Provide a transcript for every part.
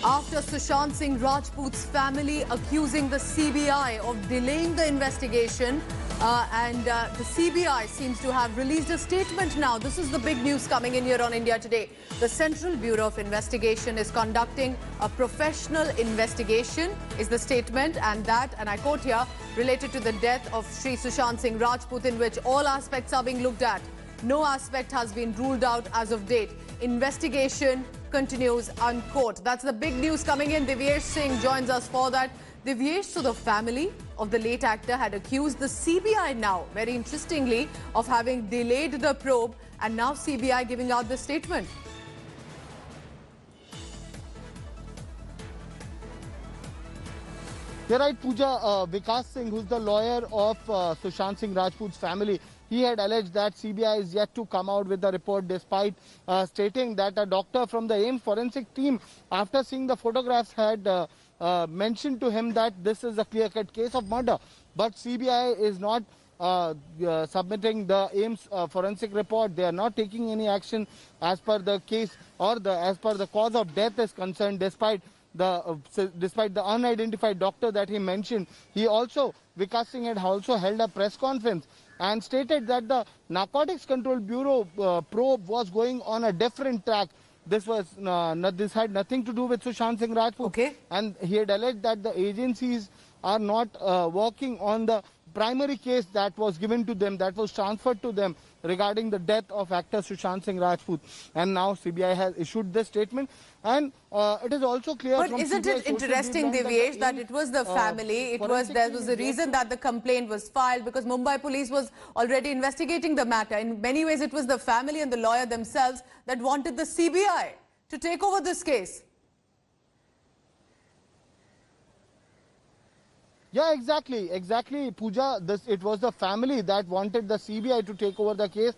after Sushant Singh Rajput's family accusing the CBI of delaying the investigation. The CBI seems to have released a statement now. This is the big news coming in here on India Today. The Central Bureau of Investigation is conducting a professional investigation, is the statement, and I quote here, related to the death of Sri Sushant Singh Rajput, in which all aspects are being looked at. No aspect has been ruled out as of date. Investigation continues, unquote. That's the big news coming in. Divyesh Singh joins us for that. Divyesh, so the family of the late actor had accused the CBI now, very interestingly, of having delayed the probe, and now CBI giving out this statement. You're right, Pooja. Vikas Singh, who's the lawyer of Sushant Singh Rajput's family, he had alleged that CBI is yet to come out with the report, despite stating that a doctor from the AIIMS forensic team, after seeing the photographs, had mentioned to him that this is a clear-cut case of murder. But CBI is not submitting the AIIMS forensic report. They are not taking any action as per the case or as per the cause of death is concerned, despite the unidentified doctor that he mentioned. Vikas Singh had also held a press conference and stated that the Narcotics Control Bureau probe was going on a different track. This had nothing to do with Sushant Singh Rajput. Okay. And he had alleged that the agencies are not working on the primary case that was given to them, that was transferred to them regarding the death of actor Sushant Singh Rajput. And now CBI has issued this statement. And it is also clear. But isn't it interesting, Divyesh, that it was the family, there was a reason that the complaint was filed, because Mumbai police was already investigating the matter. In many ways, it was the family and the lawyer themselves that wanted the CBI to take over this case. Yeah, exactly, Pooja. It was the family that wanted the CBI to take over the case,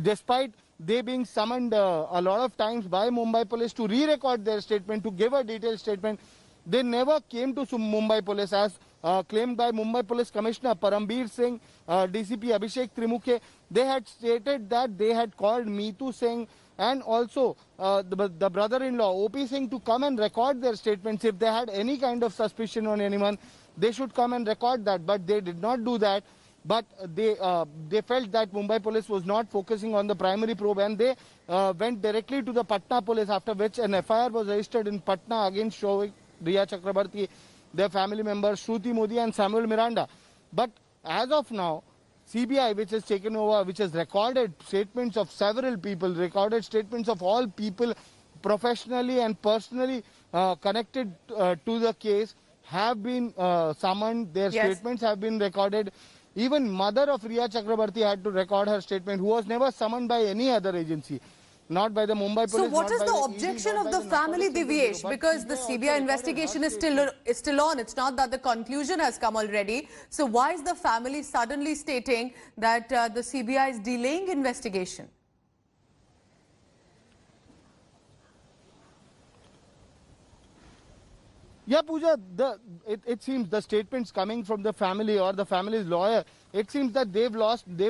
despite they being summoned a lot of times by Mumbai police to re-record their statement, to give a detailed statement. They never came to Mumbai police, as claimed by Mumbai Police Commissioner Parambir Singh, DCP Abhishek Trimukhe. They had stated that they had called Meetu Singh and also the brother-in-law OP Singh to come and record their statements. If they had any kind of suspicion on anyone, they should come and record that, but they did not do that. But they felt that Mumbai police was not focusing on the primary probe, and they went directly to the Patna police, after which an FIR was registered in Patna against Shoaib, Riya Chakrabarti, their family members, Shruti Modi and Samuel Miranda. But as of now, CBI, which has taken over, which has recorded statements of several people, recorded statements of all people professionally and personally connected to the case, have been summoned. Their statements have been recorded. Even mother of Riya Chakrabarti had to record her statement, who was never summoned by any other agency, not by the Mumbai police. So what is the objection of the family, Divyesh? Because the CBI investigation is still on. It's not that the conclusion has come already. So why is the family suddenly stating that the CBI is delaying investigation? Yeah, Pooja, it seems the statements coming from the family or the family's lawyer, it seems that they've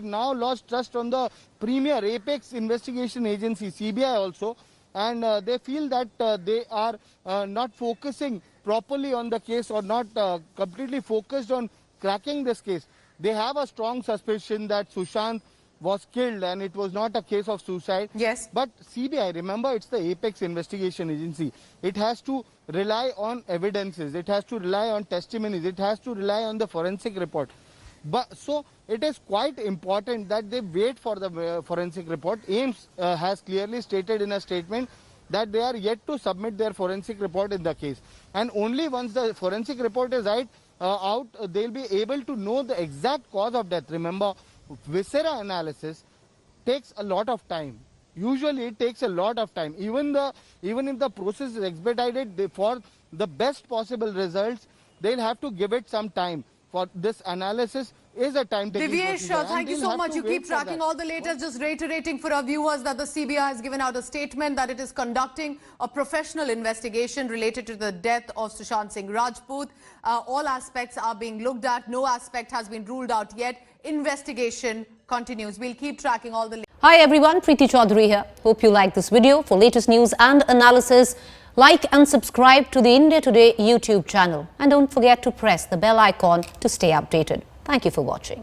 now lost trust on the premier apex investigation agency, CBI also, and they feel that they are not focusing properly on the case, or not completely focused on cracking this case. They have a strong suspicion that Sushant was killed and it was not a case of suicide. Yes. But CBI, remember, it's the apex investigation agency. It has to rely on evidences. It has to rely on testimonies. It has to rely on the forensic report. So it is quite important that they wait for the forensic report. AIIMS has clearly stated in a statement that they are yet to submit their forensic report in the case. And only once the forensic report is out, they'll be able to know the exact cause of death. Remember, viscera analysis takes a lot of time. Usually it takes a lot of time. Even if the process is expedited, for the best possible results, they'll have to give it some time. For this analysis is a time-taking Divyesh, thank you so much. You keep tracking all the latest. Just reiterating for our viewers that the CBI has given out a statement that it is conducting a professional investigation related to the death of Sushant Singh Rajput. All aspects are being looked at. No aspect has been ruled out yet. Investigation continues. We'll keep tracking all the... Hi everyone, Preeti Chaudhary here. Hope you like this video. For latest news and analysis, Like and subscribe to the India Today YouTube channel. And don't forget to press the bell icon to stay updated. Thank you for watching.